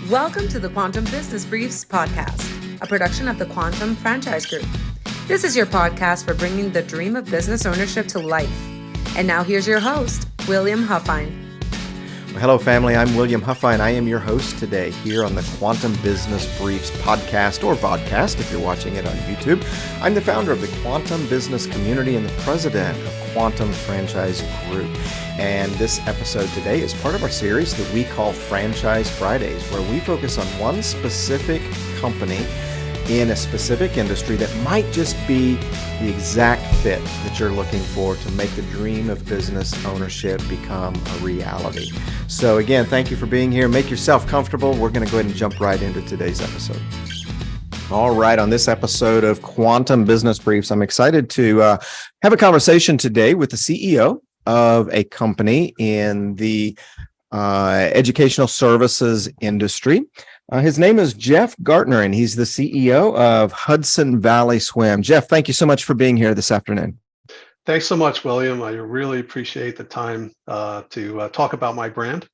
Welcome to the Quantum Business Briefs podcast, a production of the Quantum Franchise Group. This is your podcast for bringing the dream of business ownership to life. And now here's your host, William Huffine. Well, hello, family. I'm William Huffine. I am your host today here on the Quantum Business Briefs podcast or vodcast if you're watching it on YouTube. I'm the founder of the Quantum Business Community and the president of Quantum Franchise Group. And this episode today is part of our series that we call Franchise Fridays, where we focus on one specific company in a specific industry that might just be the exact fit that you're looking for to make the dream of business ownership become a reality. So again, thank you for being here. Make yourself comfortable. We're going to go ahead and jump right into today's episode. All right, on this episode of Quantum Business Briefs, I'm excited to have a conversation today with the CEO of a company in the educational services industry. His name is Jeff Gartner, and he's the CEO of Hudson Valley Swim. Jeff, thank you so much for being here this afternoon. Thanks so much, William. I really appreciate the time to talk about my brand.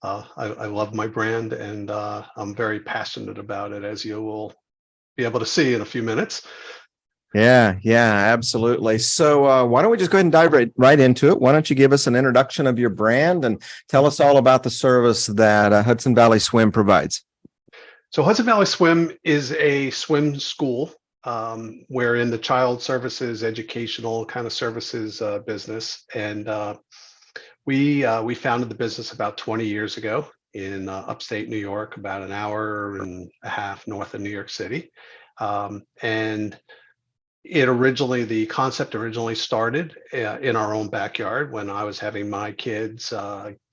I love my brand, and I'm very passionate about it, as you will be able to see in a few minutes. Yeah, absolutely. So why don't we just go ahead and dive right into it? Why don't you give us an introduction of your brand and tell us all about the service that Hudson Valley Swim provides? So Hudson Valley Swim is a swim school wherein the child services, educational kind of services business. And we founded the business about 20 years ago in upstate New York, about an hour and a half north of New York City. And the concept originally started in our own backyard when I was having my kids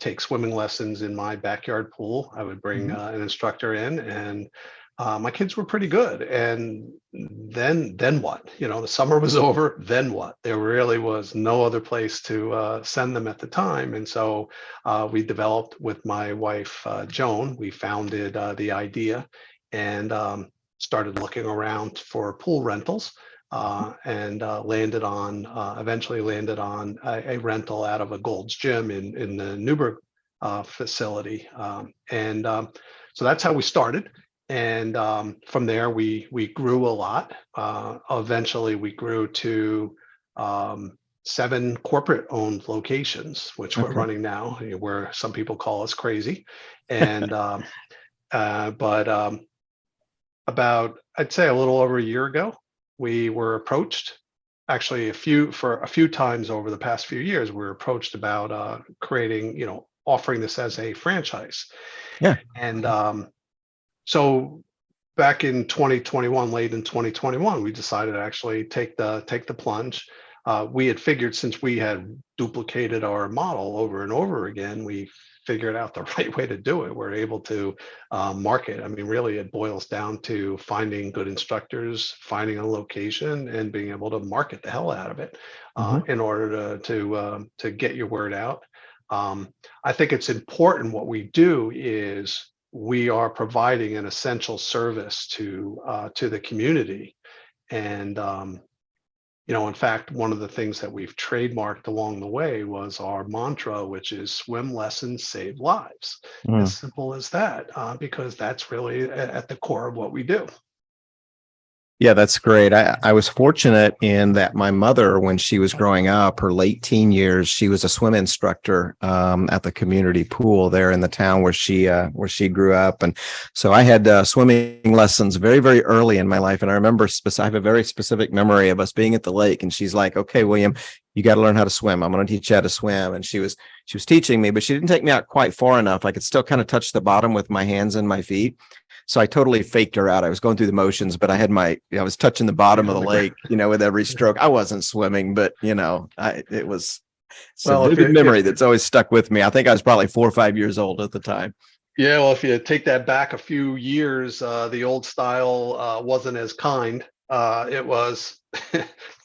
take swimming lessons in my backyard pool. I would bring an instructor in, and my kids were pretty good. And then what? You know, the summer was over. Then what? There really was no other place to send them at the time. And so we developed with my wife, Joan. We founded the idea and started looking around for pool rentals. And eventually landed on a rental out of a Gold's Gym in the Newburgh facility. So that's how we started. And from there, we grew a lot. Eventually, we grew to 7 corporate-owned locations, which we're running now, where some people call us crazy. And about, I'd say, a little over a year ago, we were approached, actually a few times over the past few years, we were approached about offering this as a franchise. Yeah. And so back in 2021, late in 2021, we decided to actually take the plunge. We had figured, since we had duplicated our model over and over again, we figured out the right way to do it. We're able to market. I mean, really, it boils down to finding good instructors, finding a location, and being able to market the hell out of it in order to get your word out. I think it's important. What we do is we are providing an essential service to the community, and in fact, one of the things that we've trademarked along the way was our mantra, which is swim lessons save lives. As simple as that, because that's really at the core of what we do. Yeah, that's great. I was fortunate in that my mother, when she was growing up, her late teen years, she was a swim instructor at the community pool there in the town where she grew up. And so I had swimming lessons very, very early in my life. And I remember I have a very specific memory of us being at the lake, and she's like, "Okay, William, you got to learn how to swim. I'm going to teach you how to swim." And she was teaching me, but she didn't take me out quite far enough. I could still kind of touch the bottom with my hands and my feet. So I totally faked her out. I was going through the motions, but I was touching the bottom of the lake, with every stroke. I wasn't swimming, but it was a vivid memory that's always stuck with me. I think I was probably 4 or 5 years old at the time. Yeah, well, if you take that back a few years, the old style wasn't as kind. It was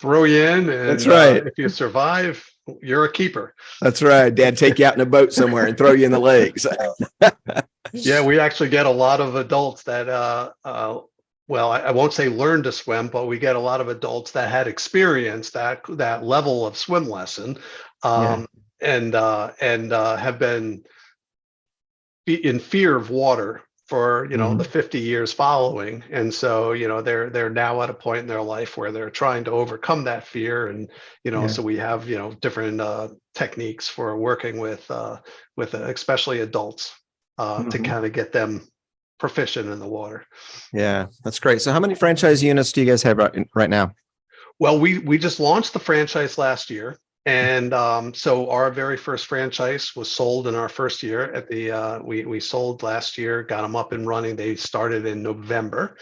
throw you in, and that's right. If you survive, you're a keeper. That's right. Dad take you out in a boat somewhere and throw you in the lakes. Yeah, we actually get a lot of adults that, well, I won't say learn to swim, but we get a lot of adults that had experienced that level of swim lesson, and have been in fear of water for Mm-hmm. the 50 years following. And so they're now at a point in their life where they're trying to overcome that fear. And Yeah. so we have different techniques for working with especially adults to Mm-hmm. kind of get them proficient in the water. Yeah, that's great. So how many franchise units do you guys have right now? Well, we just launched the franchise last year. And so our very first franchise was sold in our first year at the we sold last year, got them up and running. They started in November.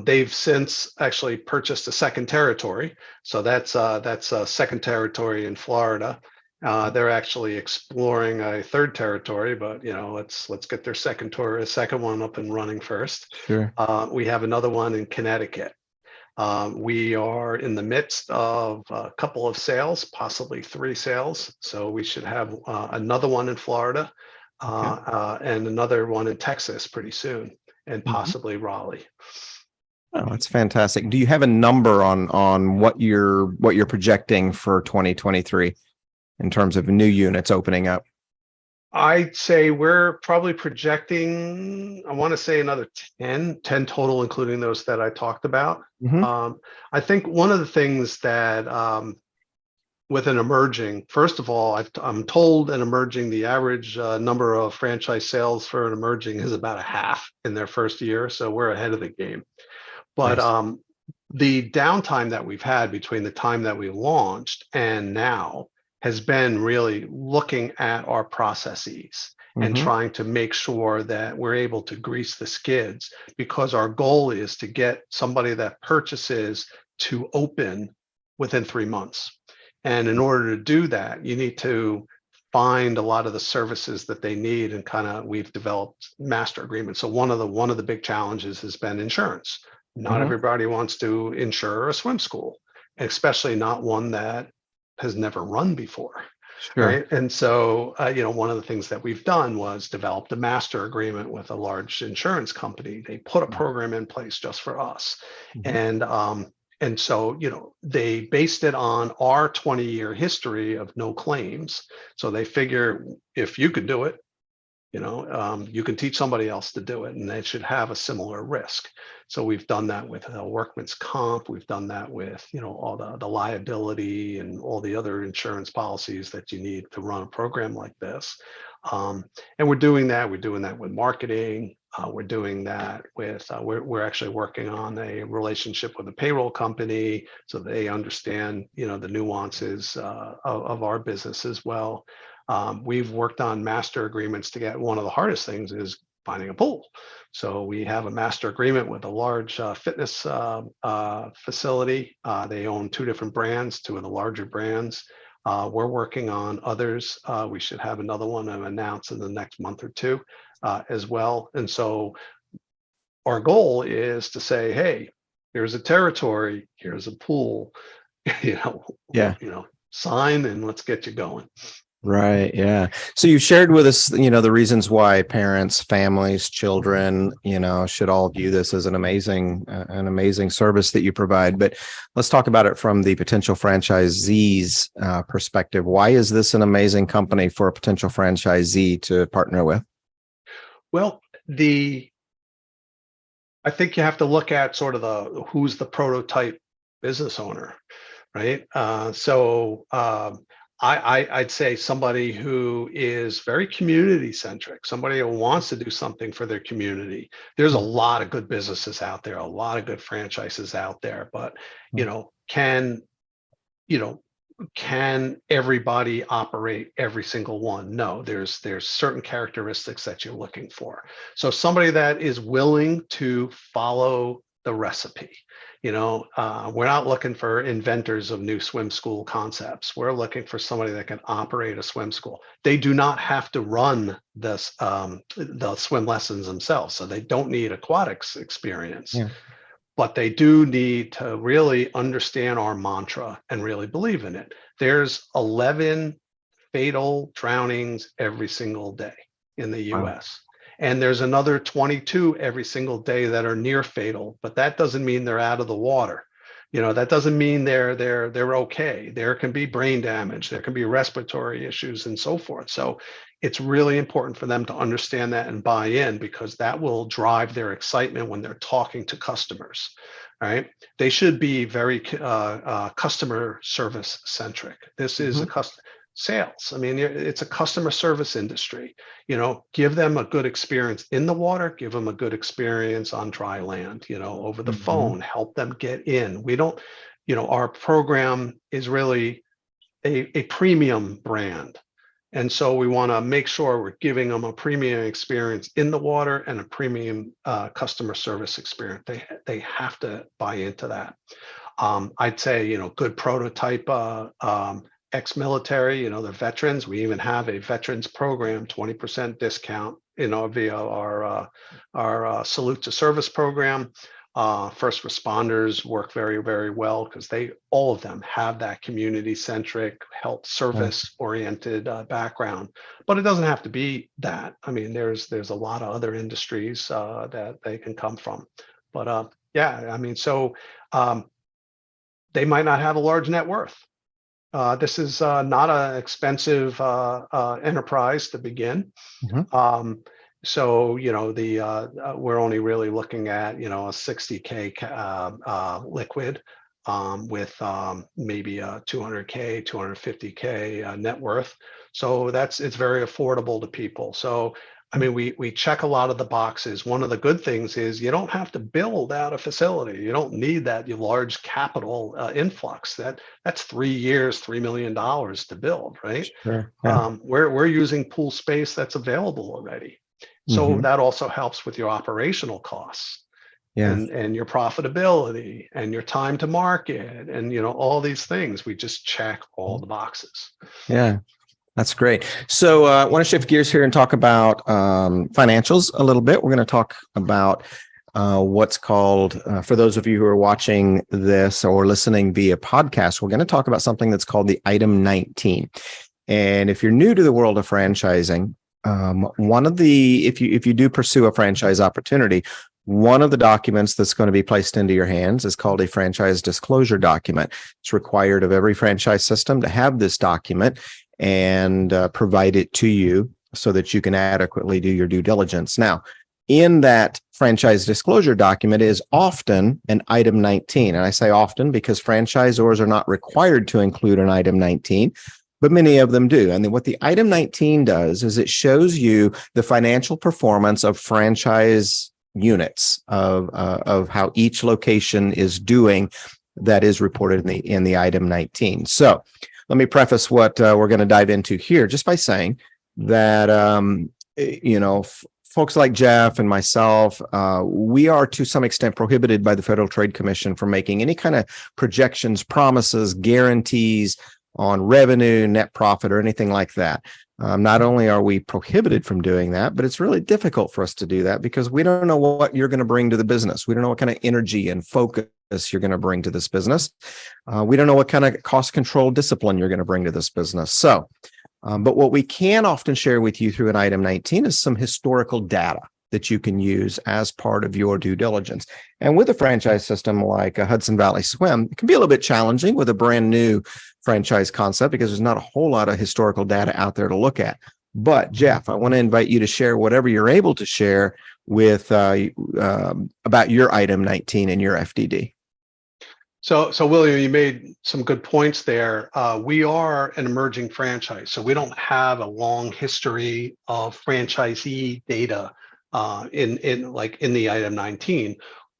They've since actually purchased a second territory. So that's a second territory in Florida. They're actually exploring a third territory, but let's get their second one up and running first. Sure. We have another one in Connecticut. We are in the midst of a couple of sales, possibly 3 sales. So we should have another one in Florida and another one in Texas pretty soon, and Mhm. possibly Raleigh. Oh, that's fantastic. Do you have a number on what you're projecting for 2023 in terms of new units opening up? I'd say we're probably projecting, I want to say another 10 total, including those that I talked about. Mm-hmm. I think one of the things that with an emerging, first of all, I'm told an emerging, the average number of franchise sales for an emerging is about a half in their first year. So we're ahead of the game. But Nice. the downtime that we've had between the time that we launched and now has been really looking at our processes and Mm-hmm. trying to make sure that we're able to grease the skids, because our goal is to get somebody that purchases to open within 3 months. And in order to do that, you need to find a lot of the services that they need, and we've developed master agreements. So one of the big challenges has been insurance. Not Mm-hmm. everybody wants to insure a swim school, especially not one that has never run before, Sure. right? And so, one of the things that we've done was developed a master agreement with a large insurance company. They put a program in place just for us, Mm-hmm. and so they based it on our 20-year history of no claims. So they figure if you could do it, you can teach somebody else to do it, and they should have a similar risk. So we've done that with workman's comp. We've done that with all the liability and all the other insurance policies that you need to run a program like this. And we're doing that. We're doing that with marketing. We're doing that with we're actually working on a relationship with a payroll company, so they understand the nuances of our business as well. We've worked on master agreements to get, one of the hardest things is finding a pool. So we have a master agreement with a large fitness facility. They own 2 different brands, 2 of the larger brands. We're working on others. We should have another one announced in the next month or 2 as well. And so our goal is to say, hey, here's a territory, here's a pool, Yeah. sign and let's get you going. Right. Yeah. So you shared with us, the reasons why parents, families, children, should all view this as an amazing service that you provide. But let's talk about it from the potential franchisee's perspective. Why is this an amazing company for a potential franchisee to partner with? Well, I think you have to look at sort of who's the prototype business owner, right? I'd say somebody who is very community centric, somebody who wants to do something for their community. There's a lot of good businesses out there, a lot of good franchises out there, but can everybody operate every single one? No, there's certain characteristics that you're looking for. So somebody that is willing to follow the recipe. We're not looking for inventors of new swim school concepts. We're looking for somebody that can operate a swim school. They do not have to run the swim lessons themselves, so they don't need aquatics experience. Yeah. But they do need to really understand our mantra and really believe in it. There's 11 fatal drownings every single day in the US. And there's another 22 every single day that are near fatal, but that doesn't mean they're out of the water. That doesn't mean they're okay. There can be brain damage, there can be respiratory issues, and so forth. So it's really important for them to understand that and buy in, because that will drive their excitement when they're talking to customers. Right? They should be very customer service centric. This is a customer sales. I mean, it's a customer service industry. Give them a good experience in the water, give them a good experience on dry land, over the phone, help them get in. We don't, our program is really a premium brand. And so we want to make sure we're giving them a premium experience in the water and a premium customer service experience. They have to buy into that. I'd say, good prototype ex-military, the veterans. We even have a veterans program, 20% discount, via our salute to service program. First responders work very, very well, because all of them have that community-centric, health service-oriented background. But it doesn't have to be that. I mean, there's a lot of other industries that they can come from. But so they might not have a large net worth. This is not an expensive enterprise to begin. So, we're only really looking at, a 60K liquid with maybe a 200K, 250K net worth. So it's very affordable to people. So, I mean, we check a lot of the boxes. One of the good things is you don't have to build out a facility. You don't need that large capital influx. That's 3 years, $3 million to build, right? Sure. Yeah. We're using pool space that's available already. So that also helps with your operational costs, and your profitability and your time to market, and all these things. We just check all the boxes. Yeah. That's great. So I want to shift gears here and talk about financials a little bit. We're going to talk about what's called, for those of you who are watching this or listening via podcast, we're going to talk about something that's called the Item 19. And if you're new to the world of franchising, if you do pursue a franchise opportunity, one of the documents that's going to be placed into your hands is called a franchise disclosure document. It's required of every franchise system to have this document and provide it to you so that you can adequately do your due diligence. Now, in that franchise disclosure document is often an Item 19. And I say often because franchisors are not required to include an Item 19, but many of them do. And then what the Item 19 does is it shows you the financial performance of franchise units, of how each location is doing, that is reported in the Item 19. So let me preface what we're going to dive into here just by saying that, folks like Jeff and myself, we are to some extent prohibited by the Federal Trade Commission from making any kind of projections, promises, guarantees on revenue, net profit, or anything like that. Not only are we prohibited from doing that, but it's really difficult for us to do that because we don't know what you're going to bring to the business. We don't know what kind of energy and focus you're going to bring to this business. We don't know what kind of cost control discipline you're going to bring to this business. So, but what we can often share with you through an Item 19 is some historical data that you can use as part of your due diligence. And with a franchise system like a Hudson Valley Swim, it can be a little bit challenging with a brand new franchise concept because there's not a whole lot of historical data out there to look at. But Jeff, I want to invite you to share whatever you're able to share with about your Item 19 and your FDD. So William, you made some good points there. We are an emerging franchise, so we don't have a long history of franchisee data in the Item 19.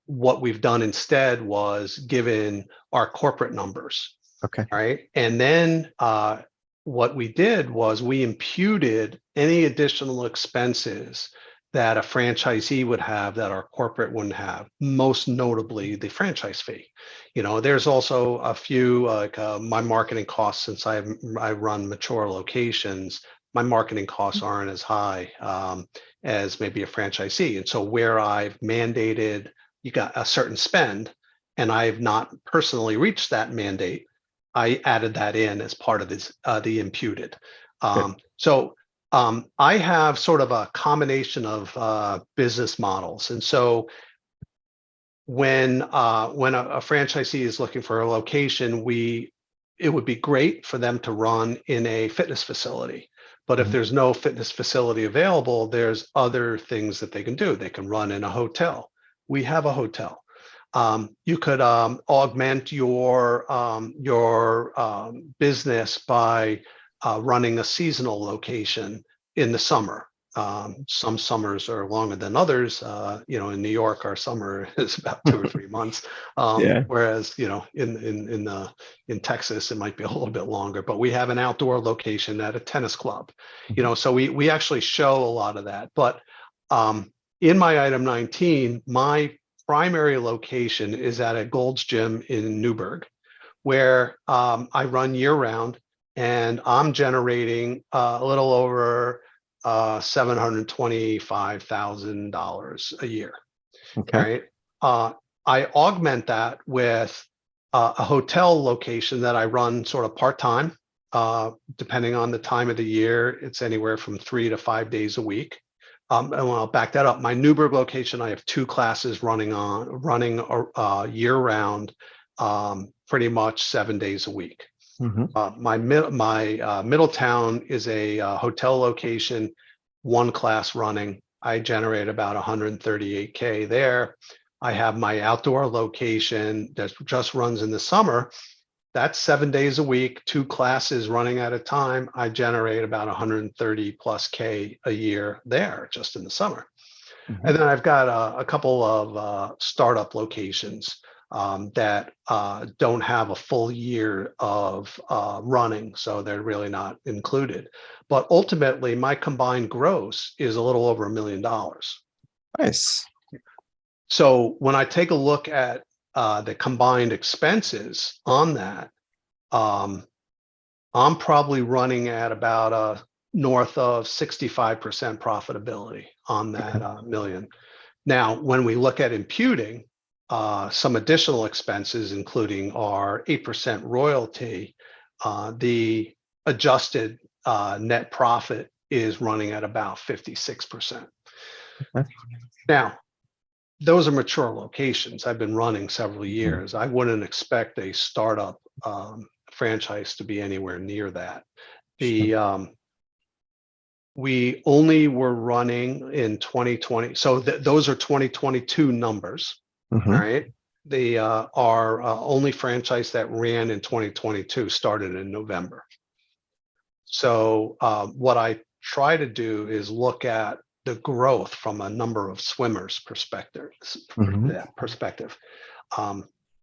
What we've done instead was given our corporate numbers. Okay. All right. And then what we did was we imputed any additional expenses that a franchisee would have that our corporate wouldn't have, most notably the franchise fee. There's also a few, like my marketing costs, since I run mature locations, my marketing costs aren't as high as maybe a franchisee. And so where I've mandated you got a certain spend and I have not personally reached that mandate, I added that in as part of this, the imputed. I have sort of a combination of business models. And so when a franchisee is looking for a location, it would be great for them to run in a fitness facility. But if there's no fitness facility available, there's other things that they can do. They can run in a hotel. We have a hotel. You could augment your business by running a seasonal location in the summer. Some summers are longer than others. In New York, our summer is about 2 or 3 months. Whereas, in Texas, it might be a little bit longer, but we have an outdoor location at a tennis club, so we actually show a lot of that. But in my item 19, my primary location is at a Gold's Gym in Newburgh, where I run year round, and I'm generating a little over $725,000 a year. Okay. Right. I augment that with a hotel location that I run sort of part-time, depending on the time of the year. It's anywhere from 3 to 5 days a week. And I'll back that up. My Newburgh location, I have 2 classes running year round, pretty much 7 days a week. My Middletown is a hotel location, 1 class running. I generate about $138K there. I have my outdoor location that just runs in the summer. That's 7 days a week, 2 classes running at a time. I generate about 130 plus K a year there just in the summer. And then I've got a couple of startup locations that don't have a full year of running, so they're really not included. But ultimately, my combined gross is a little over $1 million. Nice. So when I take a look at the combined expenses on that, I'm probably running at about north of 65% profitability on that million. Now, when we look at imputing some additional expenses, including our 8% royalty, the adjusted net profit is running at about 56%. Now, those are mature locations. I've been running several years. I wouldn't expect a startup franchise to be anywhere near that. We only were running in 2020. So those are 2022 numbers. All right. Our only franchise that ran in 2022 started in November. So what I try to do is look at the growth from a number of swimmers perspective.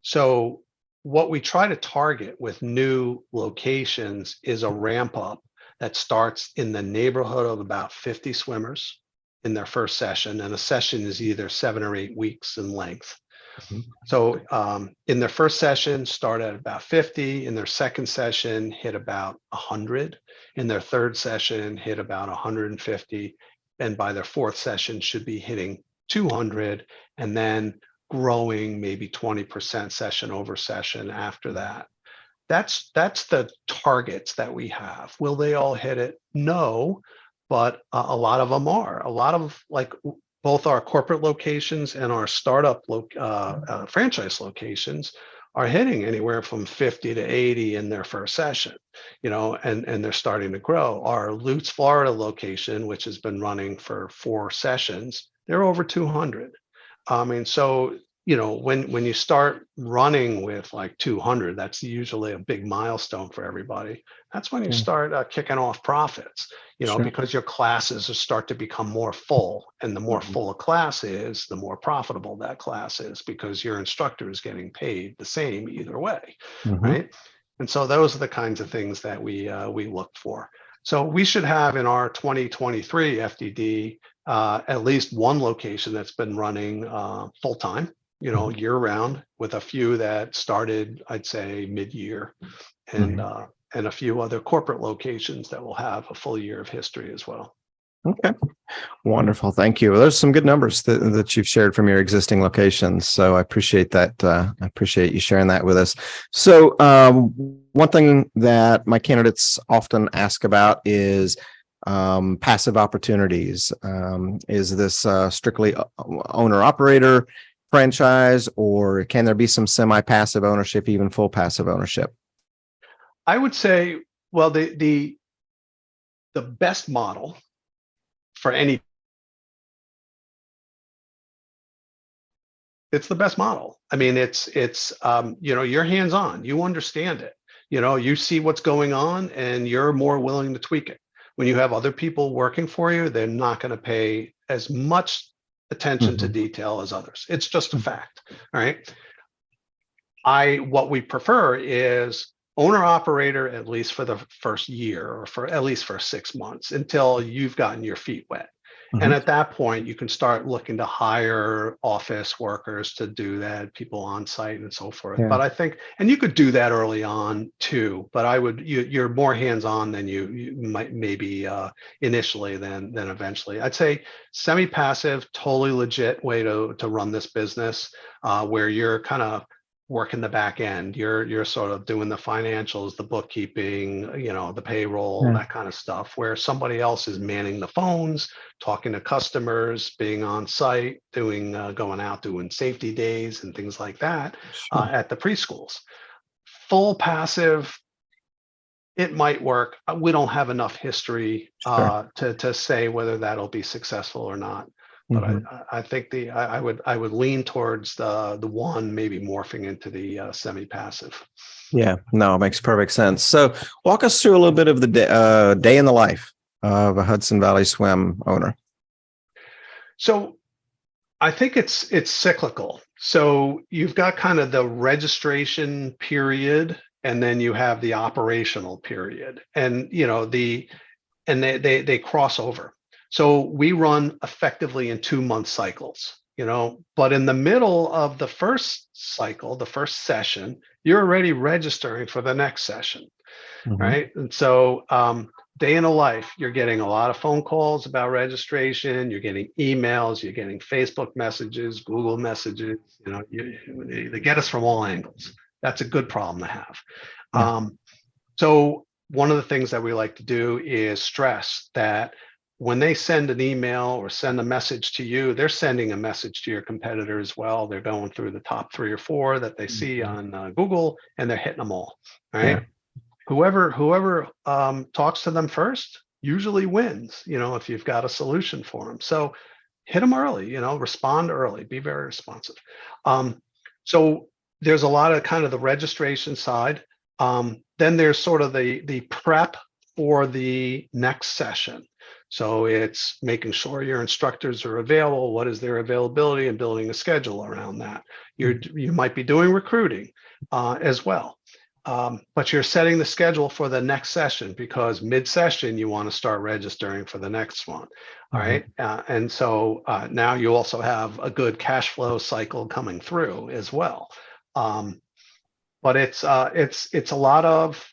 So what we try to target with new locations is a ramp up that starts in the neighborhood of about 50 swimmers in their first session, and a session is either 7 or 8 weeks in length. So in their first session, start at about 50. In their second session, hit about 100. In their third session, hit about 150. And by their fourth session, should be hitting 200, and then growing maybe 20% session over session after that. That's the targets that we have. Will they all hit it? No, but a lot of them are. A lot of, like, both our corporate locations and our startup franchise locations are hitting anywhere from 50 to 80 in their first session, and they're starting to grow. Our Lutz, Florida location, which has been running for 4 sessions, they're over 200. So, when you start running with like 200, that's usually a big milestone for everybody. That's when you start kicking off profits, because your classes start to become more full, and the more full a class is, the more profitable that class is, because your instructor is getting paid the same either way, right? And so those are the kinds of things that we look for. So we should have in our 2023 FDD at least 1 location that's been running full time, year round, with a few that started, I'd say, mid-year, and a few other corporate locations that will have a full year of history as well. Okay. Wonderful. Thank you. Well, there's some good numbers that you've shared from your existing locations. So I appreciate that. I appreciate you sharing that with us. So one thing that my candidates often ask about is passive opportunities. Is this strictly owner operator? franchise, or can there be some semi-passive ownership, even full passive ownership? I would say, well, the best model for any, it's the best model. I mean, it's you're hands-on, you understand it, you see what's going on and you're more willing to tweak it. When you have other people working for you, they're not going to pay as much attention to detail as others. It's just a fact. All right. What we prefer is owner operator, at least for the first year, or for at least for 6 months, until you've gotten your feet wet. And at that point, you can start looking to hire office workers to do that, people on site and so forth. Yeah. But I think, and you could do that early on too, but you're more hands-on than you might maybe initially than eventually. I'd say semi-passive, totally legit way to run this business, where you're kind of working the back end. You're sort of doing the financials, the bookkeeping, the payroll, that kind of stuff, where somebody else is manning the phones, talking to customers, being on site, doing going out, doing safety days and things like that at the preschools. Full passive, it might work. We don't have enough history to say whether that'll be successful or not. But I think I would lean towards the one maybe morphing into the semi-passive. Yeah, no, it makes perfect sense. So walk us through a little bit of the day in the life of a Hudson Valley Swim owner. So I think it's cyclical. So you've got kind of the registration period, and then you have the operational period, and they cross over. So we run effectively in 2-month cycles, but in the middle of the first cycle, the first session, you're already registering for the next session, right? And so day in the life, you're getting a lot of phone calls about registration, you're getting emails, you're getting Facebook messages, Google messages, they get us from all angles. That's a good problem to have. So one of the things that we like to do is stress that when they send an email or send a message to you, they're sending a message to your competitor as well. They're going through the top 3 or 4 that they see on Google, and they're hitting them all. Right? Whoever talks to them first usually wins. If you've got a solution for them, so hit them early. Respond early. Be very responsive. So there's a lot of kind of the registration side. Then there's sort of the prep for the next session. So it's making sure your instructors are available. What is their availability, and building a schedule around that. You might be doing recruiting as well, but you're setting the schedule for the next session, because mid-session you want to start registering for the next one. All right, and so now you also have a good cash flow cycle coming through as well. But it's a lot of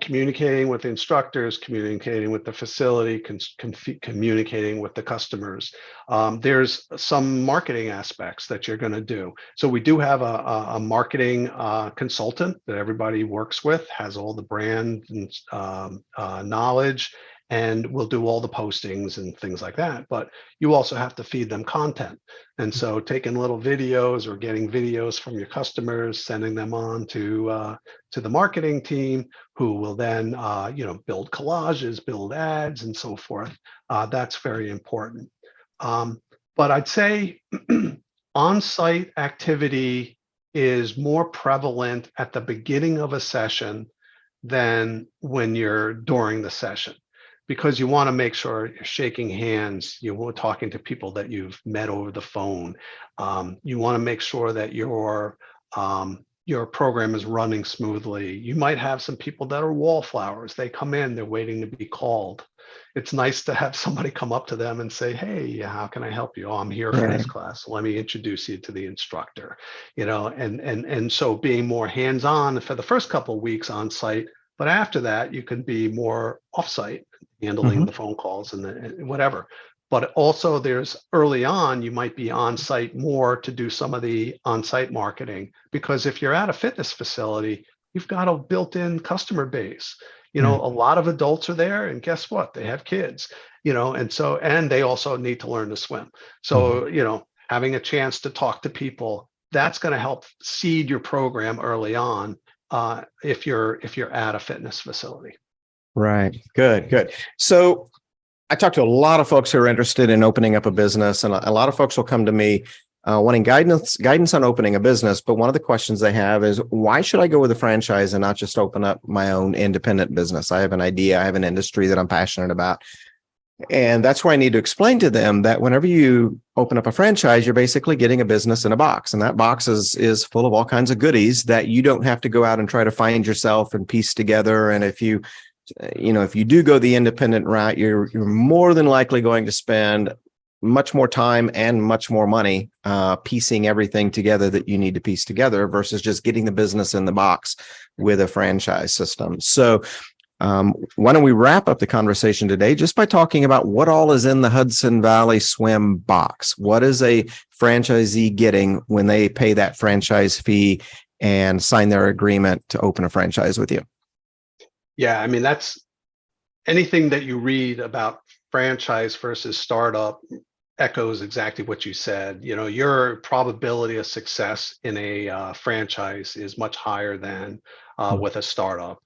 communicating with instructors, communicating with the facility, communicating with the customers. There's some marketing aspects that you're going to do. So we do have a marketing consultant that everybody works with, has all the brand and knowledge, and we'll do all the postings and things like that. But you also have to feed them content. And so taking little videos or getting videos from your customers, sending them on to the marketing team, who will then build collages, build ads, and so forth. That's very important. But I'd say on-site activity is more prevalent at the beginning of a session than when you're during the session, because you want to make sure you're shaking hands, you're talking to people that you've met over the phone. You want to make sure that your program is running smoothly. You might have some people that are wallflowers. They come in, they're waiting to be called. It's nice to have somebody come up to them and say, "Hey, how can I help you? Oh, I'm here for this class. Let me introduce you to the instructor." And so being more hands-on for the first couple of weeks on site, but after that, you can be more off-site, handling the phone calls and whatever. But also there's early on, you might be on site more to do some of the on-site marketing, because if you're at a fitness facility, you've got a built-in customer base. A lot of adults are there, and guess what? They have kids, and they also need to learn to swim. So, having a chance to talk to people, that's going to help seed your program early on if you're at a fitness facility. Right. Good, good. So I talk to a lot of folks who are interested in opening up a business, and a lot of folks will come to me wanting guidance on opening a business. But one of the questions they have is, why should I go with a franchise and not just open up my own independent business? I have an idea. I have an industry that I'm passionate about. And that's where I need to explain to them that whenever you open up a franchise, you're basically getting a business in a box. And that box is full of all kinds of goodies that you don't have to go out and try to find yourself and piece together. And if you do go the independent route, you're more than likely going to spend much more time and much more money piecing everything together that you need to piece together versus just getting the business in the box with a franchise system. So why don't we wrap up the conversation today just by talking about what all is in the Hudson Valley Swim box? What is a franchisee getting when they pay that franchise fee and sign their agreement to open a franchise with you? Yeah, I mean, that's anything that you read about franchise versus startup echoes exactly what you said. Your probability of success in a franchise is much higher than with a startup.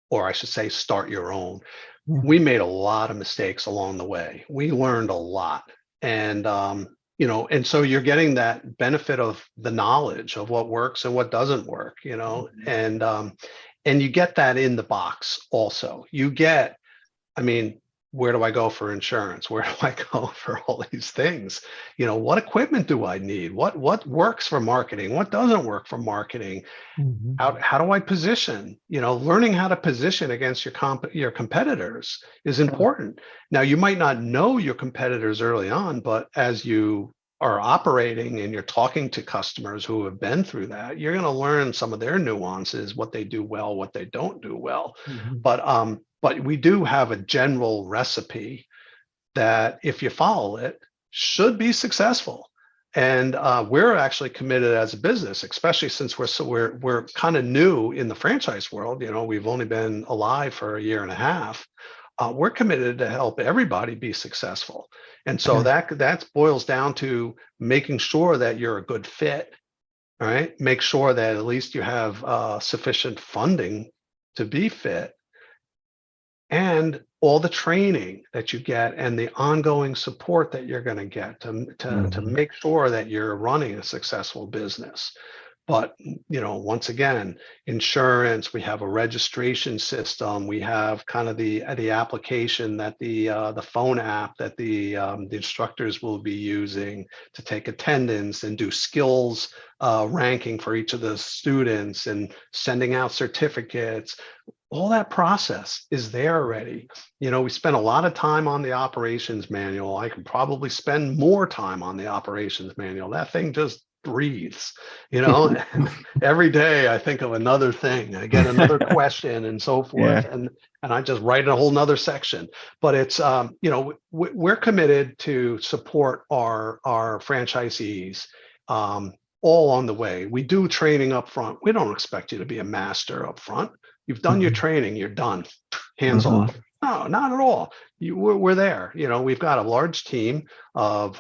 Or I should say, start your own. We made a lot of mistakes along the way. We learned a lot. And so you're getting that benefit of the knowledge of what works and what doesn't work, and you get that in the box also. Where do I go for insurance? Where do I go for all these things? What equipment do I need? What works for marketing? What doesn't work for marketing? Mm-hmm. How do I position? Learning how to position against your competitors is important. Now, you might not know your competitors early on, but as you are operating and you're talking to customers who have been through that, you're going to learn some of their nuances, what they do well, what they don't do well. Mm-hmm. But we do have a general recipe that, if you follow it, should be successful. And we're actually committed as a business, especially since we're kind of new in the franchise world. We've only been alive for a year and a half. We're committed to help everybody be successful. And so that boils down to making sure that you're a good fit, all right? Make sure that at least you have sufficient funding to be fit, and all the training that you get and the ongoing support that you're going to get to make sure that you're running a successful business. But, once again, insurance, we have a registration system, we have kind of the application that the phone app that the instructors will be using to take attendance and do skills ranking for each of the students and sending out certificates. All that process is there already. We spend a lot of time on the operations manual. I can probably spend more time on the operations manual. That thing just breathes, and every day I think of another thing. I get another question and so forth. Yeah. And I just write a whole nother section. But it's, we're committed to support our franchisees all on the way. We do training up front. We don't expect you to be a master up front. You've done your training, you're done, hands off. No, not at all. We're there. We've got a large team of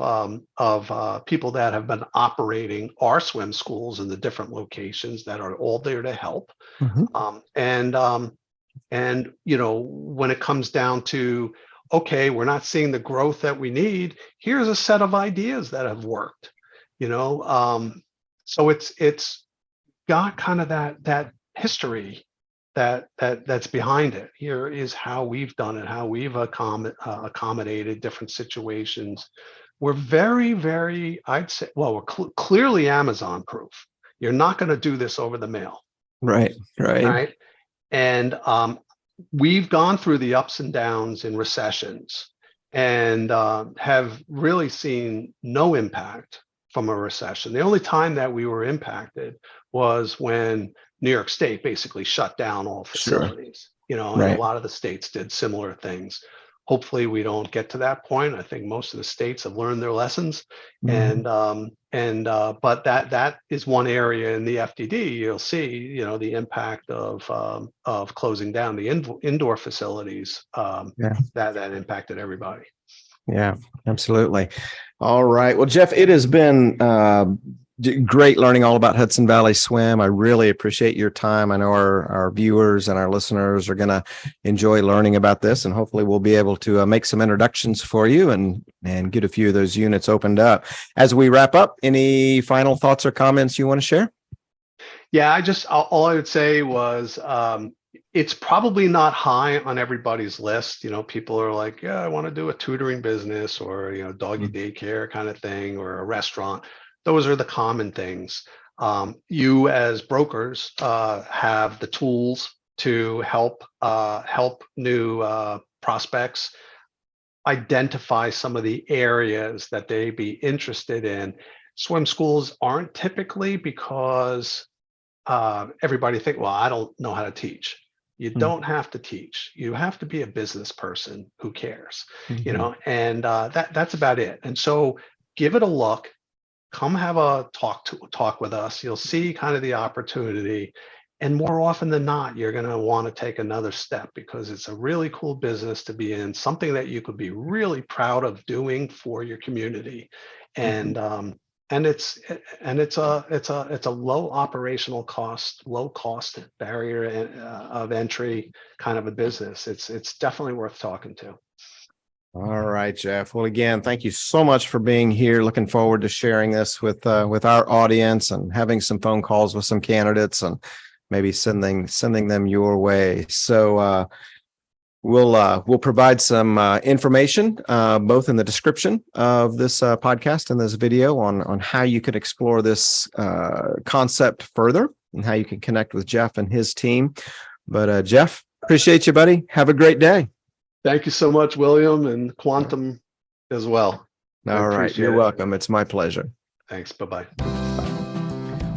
people that have been operating our swim schools in the different locations that are all there to help. And when it comes down to, okay, we're not seeing the growth that we need, here's a set of ideas that have worked. So it's got kind of that history that's behind it. Here is how we've done it, how we've accommodated different situations. We're very, very, I'd say, well, we're clearly Amazon proof. You're not going to do this over the mail. Right. And we've gone through the ups and downs in recessions and have really seen no impact from a recession. The only time that we were impacted was when New York State basically shut down all facilities, and a lot of the states did similar things. Hopefully we don't get to that point. I think most of the states have learned their lessons. But that is one area in the FDD. You'll see, the impact of closing down the indoor facilities that impacted everybody. Yeah, absolutely. All right. Well, Jeff, it has been great learning all about Hudson Valley Swim. I really appreciate your time. I know our viewers and our listeners are going to enjoy learning about this, and hopefully we'll be able to make some introductions for you and get a few of those units opened up. As we wrap up, any final thoughts or comments you want to share? Yeah, all I would say was it's probably not high on everybody's list. People are like, yeah, I want to do a tutoring business or, doggy daycare kind of thing, or a restaurant. Those are the common things. You as brokers have the tools to help new prospects identify some of the areas that they be interested in. Swim schools aren't typically, because everybody think, well, I don't know how to teach. You don't have to teach. You have to be a business person who cares, and that's about it. And so give it a look. Come have a talk with us. You'll see kind of the opportunity. And more often than not, you're going to want to take another step, because it's a really cool business to be in, something that you could be really proud of doing for your community. And it's a low operational cost, low cost barrier of entry kind of a business. It's definitely worth talking to. All right, Jeff. Well, again, thank you so much for being here. Looking forward to sharing this with our audience and having some phone calls with some candidates and maybe sending them your way. So we'll provide some information both in the description of this podcast and this video on how you can explore this concept further and how you can connect with Jeff and his team. But Jeff, appreciate you, buddy. Have a great day. Thank you so much, William, and Quantum as well. All right. You're welcome. It's my pleasure. Thanks. Bye-bye.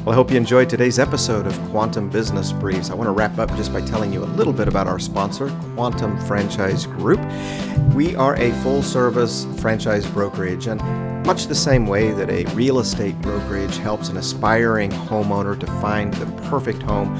Well, I hope you enjoyed today's episode of Quantum Business Briefs. I want to wrap up just by telling you a little bit about our sponsor, Quantum Franchise Group. We are a full-service franchise brokerage, and much the same way that a real estate brokerage helps an aspiring homeowner to find the perfect home,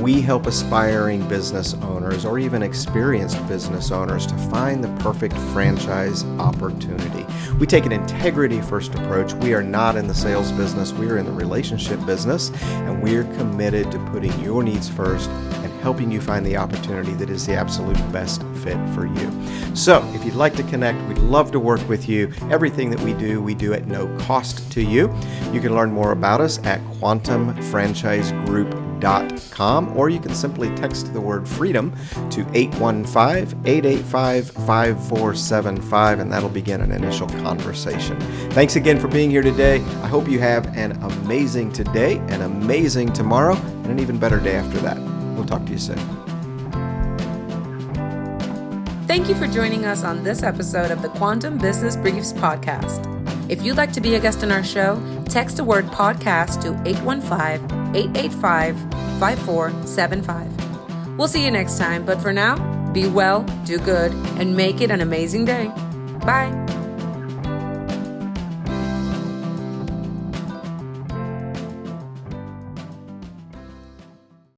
we help aspiring business owners or even experienced business owners to find the perfect franchise opportunity. We take an integrity-first approach. We are not in the sales business. We are in the relationship business, and we're committed to putting your needs first and helping you find the opportunity that is the absolute best fit for you. So if you'd like to connect, we'd love to work with you. Everything that we do at no cost to you. You can learn more about us at quantumfranchisegroup.com, or you can simply text the word freedom to 815-885-5475, and that'll begin an initial conversation. Thanks again for being here today. I hope you have an amazing today, an amazing tomorrow, and an even better day after that. We'll talk to you soon. Thank you for joining us on this episode of the Quantum Business Briefs podcast. If you'd like to be a guest on our show, text the word podcast to 815-885-5475. We'll see you next time, but for now, be well, do good, and make it an amazing day. Bye.